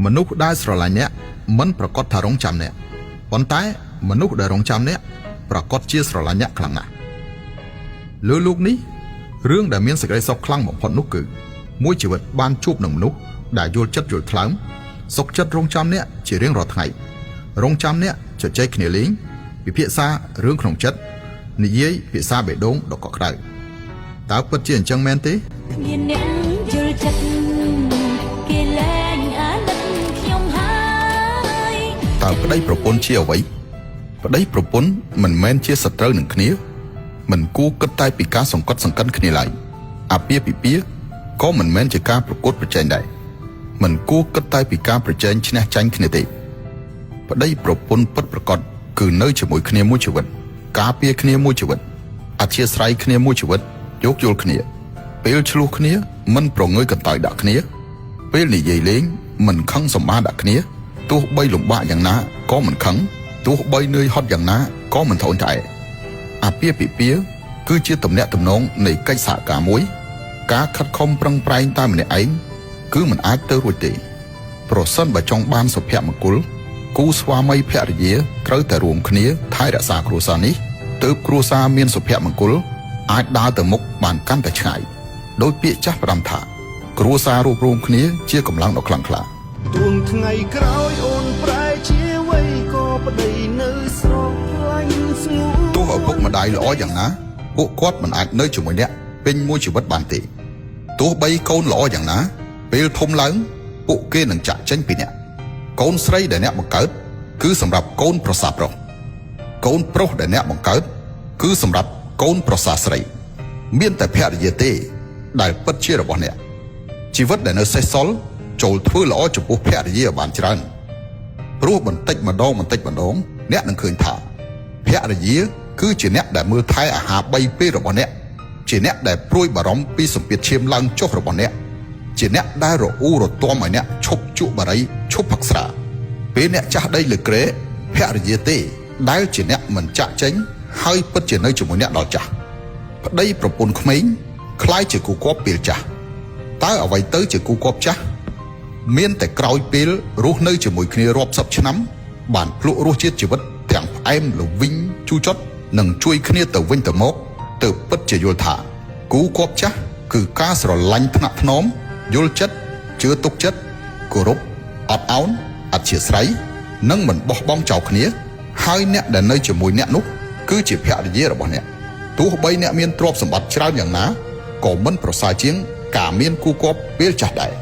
មនុស្សដែលស្រឡាញ់អ្នកមិនប្រកាសថារងចាំអ្នកប៉ុន្តែមនុស្សដែលរងចាំអ្នកប្រកាសជាស្រឡាញ់អ្នកខ្លាំងណាស់លើលោកនេះរឿងដែលមានសេចក្តីសុខខ្លាំងបំផុតនោះគឺមួយជីវិតបានជួបនឹងមនុស្សដែលយល់ចិត្តយល់ថ្លើមសុខចិត្តរងចាំអ្នកជារៀងរាល់ថ្ងៃរងចាំអ្នកជជែកគ្នាលេងពិភាក្សារឿងក្នុងចិត្តនិយាយភាសាបេះដូងដ៏កក់ក្ដៅតើពិតជាអញ្ចឹងមែនទេមានអ្នកយល់ចិត្តគេលែងអាណិតខ្ញុំហើយតើប្តីប្រពន្ធជាអ្វីប្តីប្រពន្ធមិនមែនជាសត្រូវនឹងគ្នាមិនគួរគិតតែពីការសង្កត់សង្កិនគ្នាឡើយអាពាហ៍ពិពាហ៍ក៏មិនមែនជាការប្រកួតប្រជែងដែរមិនគួរគិតតែពីការប្រជែងឈ្នះចាញ់គ្នាទេប្តីប្រពន្ធពិតប្រាកដគឺនៅជាមួយគ្នាមួយជីវិតការពារគ្នាមួយជីវិតអធ្យាស្រ័យគ្នាមួយជីវិតយោគយល់គ្នាពេលឆ្លោះគ្នាមិនប្រងើយកន្តើយដាក់គ្នាពេលនិយាយលេងមិនខឹងសម្បាដាក់គ្នាទោះបីលំបាកយ៉ាងណាក៏មិនខឹងទោះបីនឿយហត់យ៉ាងណាក៏មិនធន់តែអាពាហ៍ពិពាហ៍គឺជាទំនាក់ទំនងនៃកិច្ចសហការមួយការខិតខំប្រឹងប្រែងតែម្នាក់ឯងគឺមិនអាចទៅរួចទេប្រសិនបើចង់បានសុភមង្គលគូស្វាមីភរិយាត្រូវតែរួមគ្នាថែរក្សាគ្រួសារនេះទើបគ្រួសារមានសុភមង្គលអាចដើរទៅមុខបានកាន់តែឆ្ងាយដោយពាក្យចាស់ផ្ដាំថាគ្រួសាររួបរวมគ្នាជាកម្លាំងដ៏ខ្លាំងក្លាទួងថ្ងៃក្រោយអូនប្រែជាវ័យក៏ប្តីនៅស្រឡាញ់ស្ងួនទោះឪពុកម្ដាយល្អយ៉ាងណាពួកគាត់មិនអាចនៅជាមួយអ្នកពេញមួយជីវិតបានទេទោះបីកូនល្អយ៉ាងណាពេលធំឡើងពួកគេនឹងចាក់ចេញពីអ្នកកូនស្រីដែលអ្នកបង្កើតគឺសម្រាប់កូនប្រសាប្រុសកូនប្រុសដែលអ្នកបង្កើតគឺសម្រាប់កូនប្រសាស្រីមានតែភរិយាទេដែលពិតជារបស់អ្នកជីវិតដែលនៅសេសសល់ចូលធ្វើល្អចំពោះភរិយាបានច្រើនព្រោះបន្តិចម្ដងអ្នកនឹងឃើញថាភរិយាគឺជាអ្នកដែលមើលថែអាហារ3ពេលរបស់អ្នកជាអ្នកដែលព្រួយបារម្ភពីសម្ពាធឈាមឡើងចុះរបស់អ្នកជាអ្នកដែលរអ៊ូរទាំឲ្យអ្នកឈប់ជក់បារីឈប់ផឹកស្រាពេលអ្នកចាស់ដីលើក្រែភរិយាទេដែលជាអ្នកមិនចាក់ចេញហើយពិតជានៅជាមួយអ្នកដល់ចាស់ប្តីប្រពន្ធក្មេងคล้ายជាគូគប់ពេលចាស់តើអ្វីទៅជាគូគប់ចាស់មានតែក្រោយពេលរស់នៅជាមួយគ្នារាប់សិបឆ្នាំបានភ្លក់រសជាតិជីវិតទាំងផ្អែមល្វីងជូរចត់និងជួយគ្នាទៅវិញទៅមកទើបពិតជាយល់ថាគូគប់ចាស់គឺការស្រឡាញ់ថ្នាក់ថ្នមយល់ចិត្តជឿទុកចិត្តគោរពអត់ឱនអធ្យាស្រ័យនិងមិនបោះបង់ចោលគ្នាហើយអ្នកដែលនៅជាមួយអ្នកនោះគឺជាភរិយារបស់អ្នកទោះបីអ្នកមានទ្រព្យសម្បត្តិច្រើនយ៉ាងណាក៏មិនប្រសើរជាងការមានគូគប់ពេលចាស់ដែរ